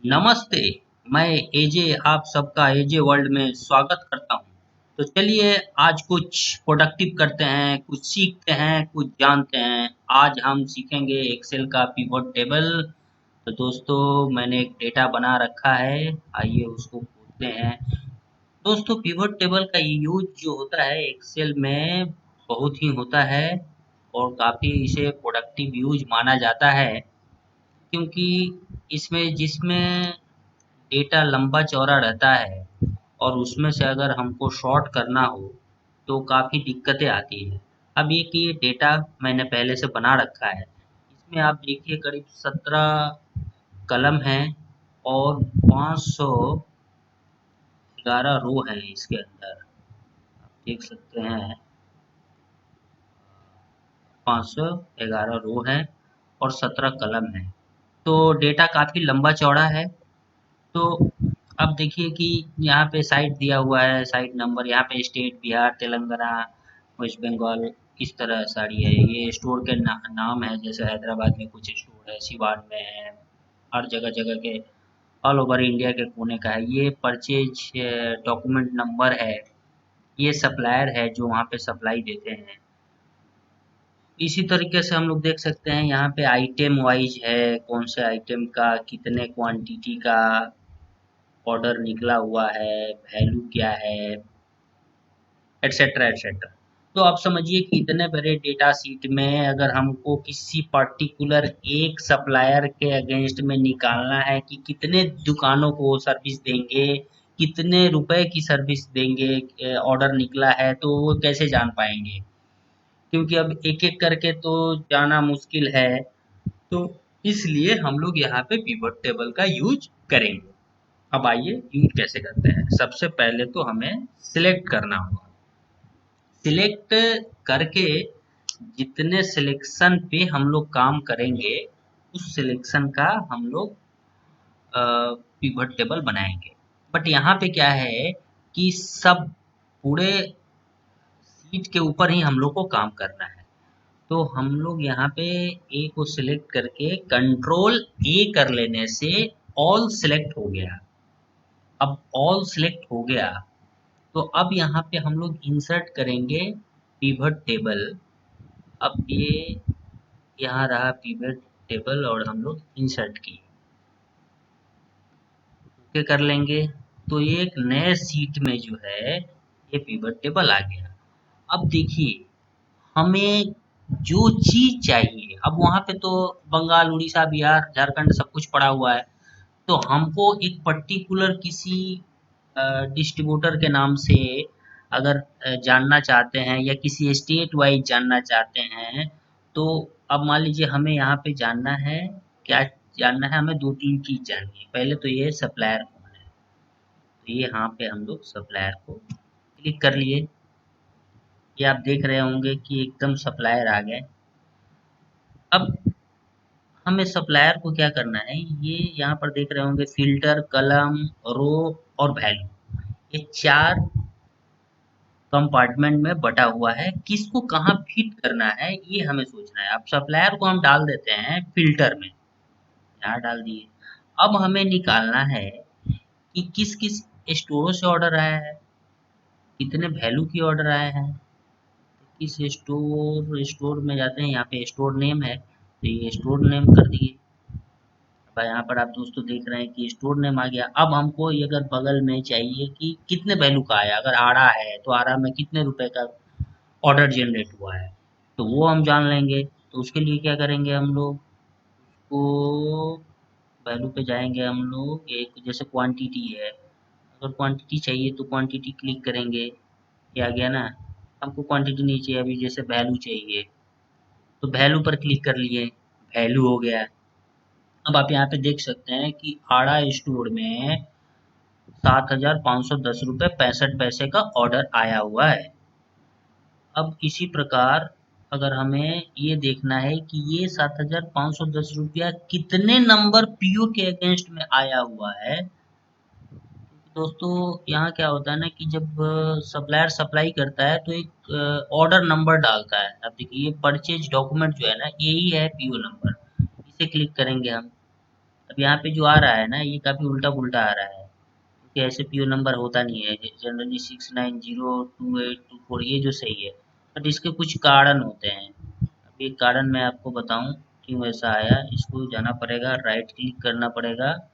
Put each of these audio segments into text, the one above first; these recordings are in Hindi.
नमस्ते, मैं एजे आप सबका एजे वर्ल्ड में स्वागत करता हूँ। तो चलिए आज कुछ प्रोडक्टिव करते हैं, कुछ सीखते हैं, कुछ जानते हैं। आज हम सीखेंगे एक्सेल का पिवट टेबल। तो दोस्तों मैंने एक डेटा बना रखा है, आइए उसको खोलते हैं। दोस्तों पिवट टेबल का यूज जो होता है एक्सेल में बहुत ही होता है और काफ़ी इसे प्रोडक्टिव यूज माना जाता है क्योंकि इसमें जिसमें डेटा लंबा चौड़ा रहता है और उसमें से अगर हमको शॉर्ट करना हो तो काफ़ी दिक्कतें आती हैं। अब ये डेटा मैंने पहले से बना रखा है। इसमें आप देखिए करीब 17 कलम हैं और 511 रो हैं इसके अंदर। आप देख सकते हैं 511 रो हैं और 17 कलम हैं। तो डेटा काफ़ी लंबा चौड़ा है। तो अब देखिए कि यहाँ पे साइट दिया हुआ है, साइट नंबर यहाँ पे स्टेट बिहार, तेलंगाना, वेस्ट बंगाल इस तरह सारी है। ये स्टोर के नाम है, जैसे हैदराबाद में कुछ स्टोर है, सिवान में है, हर जगह जगह के ऑल ओवर इंडिया के कोने का है। ये परचेज डॉक्यूमेंट नंबर है, ये सप्लायर है जो वहाँ पे सप्लाई देते हैं। इसी तरीके से हम लोग देख सकते हैं यहाँ पे आइटम वाइज है, कौन से आइटम का कितने क्वांटिटी का ऑर्डर निकला हुआ है, वैल्यू क्या है, एटसेट्रा एटसेट्रा। तो आप समझिए कि इतने बड़े डेटा शीट में अगर हमको किसी पर्टिकुलर एक सप्लायर के अगेंस्ट में निकालना है कि कितने दुकानों को वो सर्विस देंगे, कितने रुपए की सर्विस देंगे, ऑर्डर निकला है तो वो कैसे जान पाएंगे, क्योंकि अब एक एक करके तो जाना मुश्किल है। तो इसलिए हम लोग यहाँ पे पिवट टेबल का यूज करेंगे। अब आइए यूज कैसे करते हैं। सबसे पहले तो हमें सिलेक्ट करना होगा। सिलेक्ट करके जितने सिलेक्शन पे हम लोग काम करेंगे उस सिलेक्शन का हम लोग पिवट टेबल बनाएंगे। बट यहाँ पे क्या है कि सब पूरे सीट के ऊपर ही हम लोग को काम करना है। तो हम लोग यहाँ पे ए को सिलेक्ट करके कंट्रोल ए कर लेने से ऑल सिलेक्ट हो गया। अब ऑल सिलेक्ट हो गया तो अब यहाँ पे हम लोग इंसर्ट करेंगे पिवट टेबल। अब ये यहाँ रहा पिवट टेबल और हम लोग इंसर्ट किए, ओके कर लेंगे। तो ये एक नए सीट में जो है ये पिवट टेबल आ गया। अब देखिए हमें जो चीज चाहिए, अब वहां पे तो बंगाल, उड़ीसा, बिहार, झारखंड सब कुछ पड़ा हुआ है। तो हमको एक पर्टिकुलर किसी डिस्ट्रीब्यूटर के नाम से अगर जानना चाहते हैं या किसी स्टेट वाइज जानना चाहते हैं, तो अब मान लीजिए हमें यहाँ पे जानना है, क्या जानना है, हमें दो तीन चीज जाननी है। पहले तो ये सप्लायर कौन है, तो ये यहाँ पे हम लोग सप्लायर को क्लिक कर लिए। ये आप देख रहे होंगे कि एकदम सप्लायर आ गए। अब हमें सप्लायर को क्या करना है, ये यहाँ पर देख रहे होंगे फिल्टर, कलम, रो और वैल्यू, ये चार कंपार्टमेंट में बटा हुआ है। किसको कहाँ फिट करना है ये हमें सोचना है। अब सप्लायर को हम डाल देते हैं फिल्टर में, यहाँ डाल दिए। अब हमें निकालना है कि किस किस स्टोरों से ऑर्डर आया है, कितने वैल्यू की ऑर्डर आए हैं। किस स्टोर स्टोर में जाते हैं, यहाँ पे स्टोर नेम है तो ये स्टोर नेम कर दिए। अब यहाँ पर आप दोस्तों देख रहे हैं कि स्टोर नेम आ गया। अब हमको ये अगर बगल में चाहिए कि कितने वैल्यू का आया, अगर आड़ा है तो आड़ा में कितने रुपए का ऑर्डर जनरेट हुआ है, तो वो हम जान लेंगे। तो उसके लिए क्या करेंगे हम लोग, उसको वैल्यू पे जाएंगे हम लोग। एक जैसे क्वांटिटी है, अगर क्वांटिटी चाहिए तो क्वांटिटी क्लिक करेंगे, ये आ गया ना। हमको क्वांटिटी नहीं चाहिए अभी, जैसे वैल्यू चाहिए तो वैल्यू पर क्लिक कर लिए, वैल्यू हो गया। अब आप यहाँ पे देख सकते हैं कि आड़ा स्टोर में 7,510 रुपये 65 पैसे का ऑर्डर आया हुआ है। अब इसी प्रकार अगर हमें ये देखना है कि ये 7,510 रुपया कितने नंबर पीओ के अगेंस्ट में आया हुआ है। दोस्तों यहाँ क्या होता है ना कि जब सप्लायर सप्लाई करता है तो एक ऑर्डर नंबर डालता है। अब देखिए ये परचेज डॉक्यूमेंट जो है ना, यही है पीओ नंबर, इसे क्लिक करेंगे हम। अब यहाँ पे जो आ रहा है ना, ये काफ़ी उल्टा-पुल्टा आ रहा है, क्योंकि ऐसे पीओ नंबर होता नहीं है। जनरली 69028224 ये जो सही है, बट इसके कुछ कारण होते हैं। अब ये कारण मैं आपको बताऊँ क्यों ऐसा आया। इसको जाना पड़ेगा, राइट क्लिक करना पड़ेगा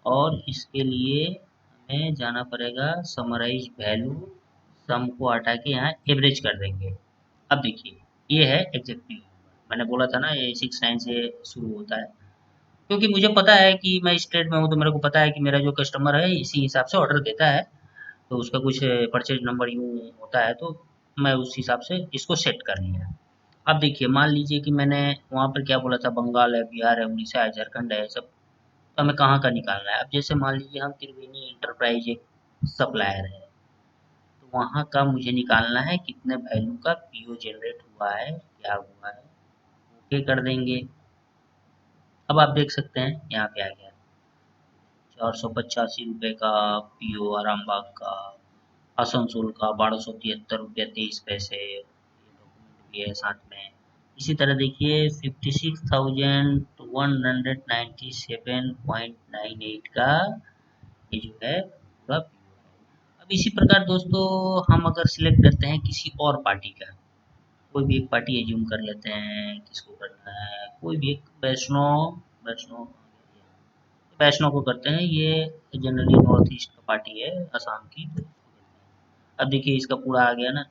और इसके लिए हमें जाना पड़ेगा समराइज वैल्यू, सम को हटा के यहाँ एवरेज कर देंगे। अब देखिए, ये है एग्जैक्टली, मैंने बोला था ना ये 69 से शुरू होता है, क्योंकि मुझे पता है कि मैं इस ट्रेड में हूँ, तो मेरे को पता है कि मेरा जो कस्टमर है इसी हिसाब से ऑर्डर देता है, तो उसका कुछ परचेज नंबर यूँ होता है, तो मैं उस हिसाब से इसको सेट कर लिया। अब देखिए, मान लीजिए कि मैंने वहाँ पर क्या बोला था, बंगाल है, बिहार है, उड़ीसा है, झारखंड है, सब, तो हमें कहाँ का निकालना है। अब जैसे मान लीजिए हम त्रिवेणी एंटरप्राइज एक सप्लायर है, तो वहाँ का मुझे निकालना है कितने वैल्यू का पीओ जनरेट हुआ है, क्या हुआ है, ओके कर देंगे। अब आप देख सकते हैं यहाँ पे आ गया 485 रुपये का पीओ आरामबाग का, आसनसोल का 1273 रुपये 23 पैसे, ये डॉक्यूमेंट भी है साथ में। इसी तरह देखिए 56,197.98 का ये जो है पूरा पीओ है। अब इसी प्रकार दोस्तों, हम अगर सिलेक्ट करते हैं किसी और पार्टी का, कोई भी एक पार्टी एज्यूम कर लेते हैं, किसको करना है, कोई भी एक वैष्णव, वैष्णव वैष्णव को करते हैं, ये जनरली नॉर्थ ईस्ट का पार्टी है, असम की। अब देखिए इसका पूरा आ गया ना,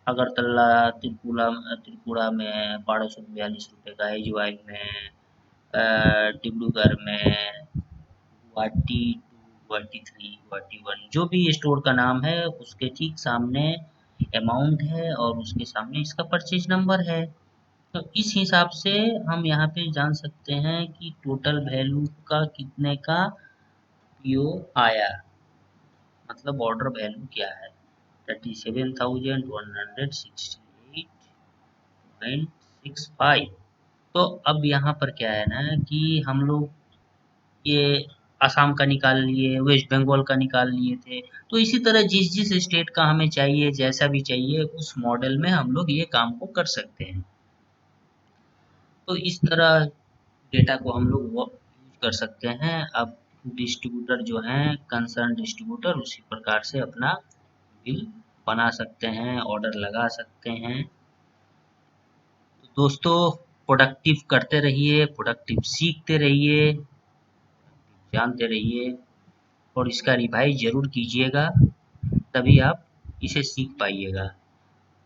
अगरतला त्रिपुरा में 1242 रुपये का है, जुआई में, डिब्रूगढ़ में, गुवाहाटी टू, गुवाहाटी 3, गुवाहाटी 1, जो भी स्टोर का नाम है उसके ठीक सामने अमाउंट है और उसके सामने इसका परचेज नंबर है। तो इस हिसाब से हम यहाँ पे जान सकते हैं कि टोटल वैल्यू का कितने का पीओ आया, मतलब ऑर्डर वैल्यू क्या है, 37,168.65। तो अब यहाँ पर क्या है ना कि हम लोग ये असम का निकाल लिए, वेस्ट बंगाल का निकाल लिए थे, तो इसी तरह जिस जिस स्टेट का हमें चाहिए, जैसा भी चाहिए उस मॉडल में हम लोग ये काम को कर सकते हैं। तो इस तरह डेटा को हम लोग यूज कर सकते हैं। अब डिस्ट्रीब्यूटर जो हैं, कंसर्न डिस्ट्रीब्यूटर उसी प्रकार से अपना बिल बना सकते हैं, ऑर्डर लगा सकते हैं। तो दोस्तों, प्रोडक्टिव करते रहिए, प्रोडक्टिव सीखते रहिए, जानते रहिए और इसका रिवाइज ज़रूर कीजिएगा, तभी आप इसे सीख पाइएगा।